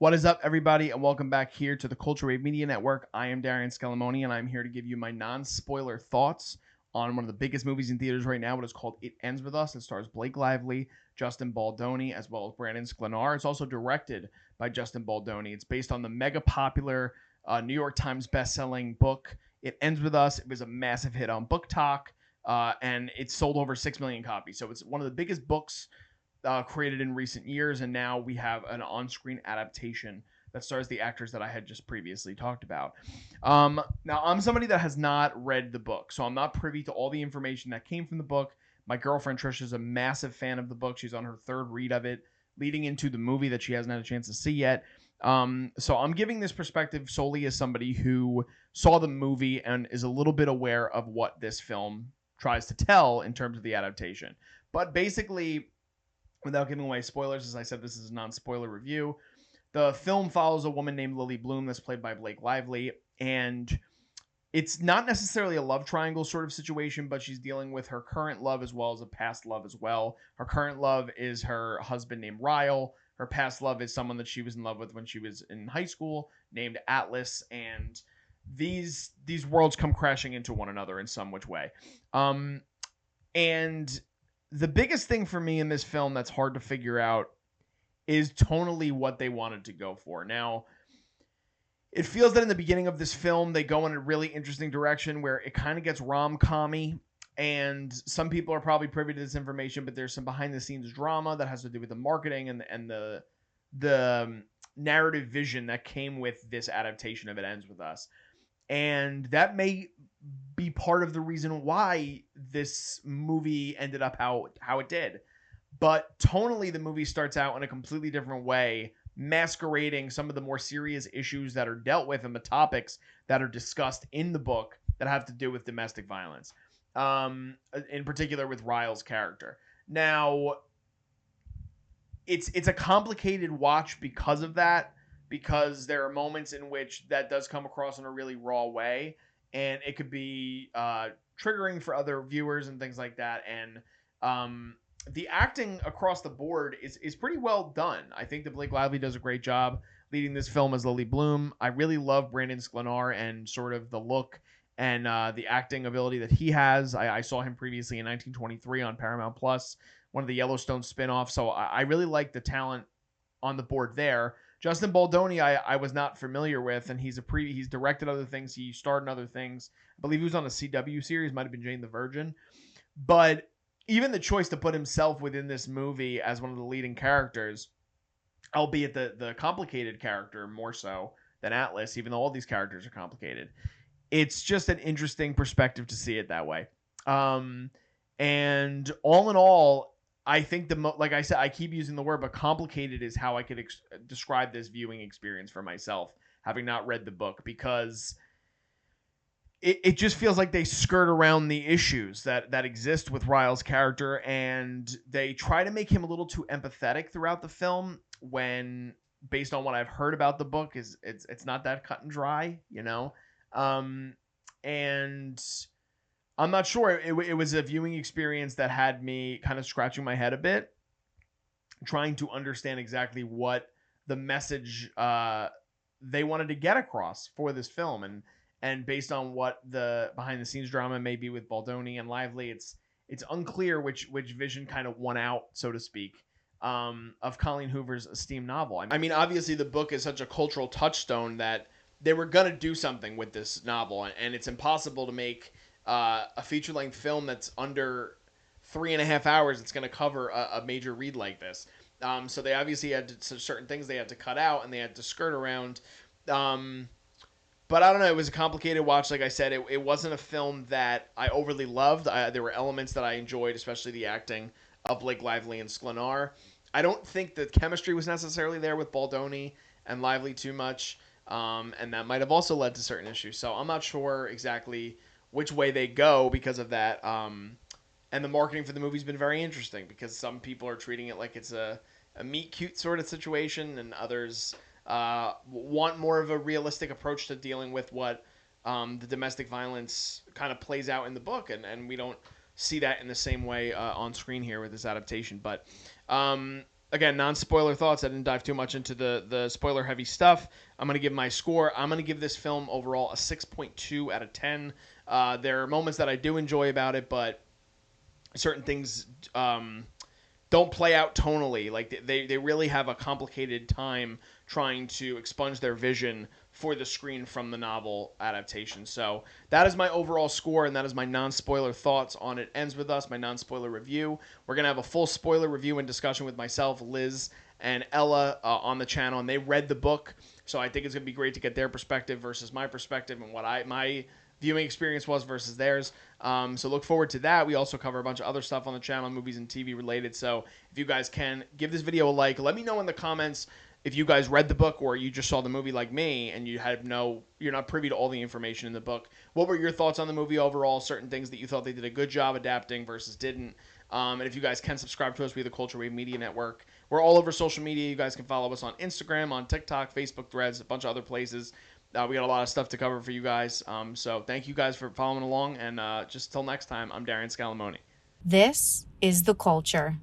What is up, everybody, and welcome back here to the Culture Wave Media Network. I am Darian Sklenar, and I'm here to give you my non-spoiler thoughts on one of the biggest movies in theaters right now. It is called It Ends With Us. It stars Blake Lively, Justin Baldoni, as well as Brandon Sklenar. It's also directed by Justin Baldoni. It's based on the mega popular New York Times best-selling book, It Ends With Us. It was a massive hit on Book Talk, and it sold over 6 million copies. So it's one of the biggest books created in recent years, and now we have an on-screen adaptation that stars the actors that I had just previously talked about. Now, I'm somebody that has not read the book, so I'm not privy to all the information that came from the book. My girlfriend Trish is a massive fan of the book. She's on her third read of it, leading into the movie that she hasn't had a chance to see yet. So I'm giving this perspective solely as somebody who saw the movie and is a little bit aware of what this film tries to tell in terms of the adaptation. But basically, without giving away spoilers, as I said, this is a non-spoiler review. The film follows a woman named Lily Bloom that's played by Blake Lively, and it's not necessarily a love triangle sort of situation, but she's dealing with her current love as well as a past love as well. Her current love is her husband named Ryle. Her past love is someone that she was in love with when she was in high school named Atlas, and these worlds come crashing into one another in some which way. And the biggest thing for me in this film that's hard to figure out is tonally what they wanted to go for. Now, it feels that in the beginning of this film, they go in a really interesting direction where it kind of gets rom-com-y, and some people are probably privy to this information, but there's some behind-the-scenes drama that has to do with the marketing and the narrative vision that came with this adaptation of It Ends With Us. And that may be part of the reason why this movie ended up how it did. But tonally, the movie starts out in a completely different way, masquerading some of the more serious issues that are dealt with and the topics that are discussed in the book that have to do with domestic violence, in particular with Ryle's character. Now, it's a complicated watch because of that, because there are moments in which that does come across in a really raw way, and it could be triggering for other viewers and things like that. And the acting across the board is pretty well done. I think that Blake Lively does a great job leading this film as Lily Bloom. I really love Brandon Sklenar and sort of the look and the acting ability that he has. I saw him previously in 1923 on Paramount Plus, one of the Yellowstone spinoffs. So I really like the talent on the board there. Justin Baldoni, I was not familiar with, and he's directed other things. He starred in other things. I believe he was on a CW series, might have been Jane the Virgin. But even the choice to put himself within this movie as one of the leading characters, albeit the complicated character more so than Atlas, even though all these characters are complicated, it's just an interesting perspective to see it that way. And all in all, I think like I said, I keep using the word, but complicated is how I could describe this viewing experience for myself, having not read the book, because it just feels like they skirt around the issues that exist with Ryle's character, and they try to make him a little too empathetic throughout the film when, based on what I've heard about the book, it's not that cut and dry, you know? And I'm not sure. It was a viewing experience that had me kind of scratching my head a bit, trying to understand exactly what the message they wanted to get across for this film. And based on what the behind-the-scenes drama may be with Baldoni and Lively, it's unclear which vision kind of won out, so to speak, of Colleen Hoover's esteemed novel. I mean, obviously the book is such a cultural touchstone that they were going to do something with this novel, and it's impossible to make a feature-length film that's under 3.5 hours. It's going to cover a major read like this. So they obviously had certain things they had to cut out and they had to skirt around. But I don't know. It was a complicated watch. Like I said, it wasn't a film that I overly loved. There were elements that I enjoyed, especially the acting of Blake Lively and Sklenar. I don't think the chemistry was necessarily there with Baldoni and Lively too much, and that might have also led to certain issues. So I'm not sure exactly which way they go because of that. And the marketing for the movie's been very interesting because some people are treating it like it's a meet cute sort of situation, and others want more of a realistic approach to dealing with what the domestic violence kind of plays out in the book, and we don't see that in the same way on screen here with this adaptation. But again, non-spoiler thoughts. I didn't dive too much into the spoiler-heavy stuff. I'm going to give my score. I'm going to give this film overall a 6.2 out of 10. There are moments that I do enjoy about it, but certain things don't play out tonally. Like they really have a complicated time trying to expunge their vision for the screen from the novel adaptation. So that is my overall score, and that is my non-spoiler thoughts on It Ends With Us, my non-spoiler review. We're going to have a full spoiler review and discussion with myself, Liz, and Ella on the channel, and they read the book, so I think it's going to be great to get their perspective versus my perspective and what my viewing experience was versus theirs. So look forward to that. We also cover a bunch of other stuff on the channel, movies and TV related. So if you guys can, give this video a like. Let me know in the comments if you guys read the book or you just saw the movie like me and you're not privy to all the information in the book. What were your thoughts on the movie overall? Certain things that you thought they did a good job adapting versus didn't. And if you guys can subscribe to us via the Culture Wave Media Network, we're all over social media. You guys can follow us on Instagram, on TikTok, Facebook, Threads, a bunch of other places. We got a lot of stuff to cover for you guys. So thank you guys for following along. And just till next time, I'm Darian Scalamoni. This is The Culture.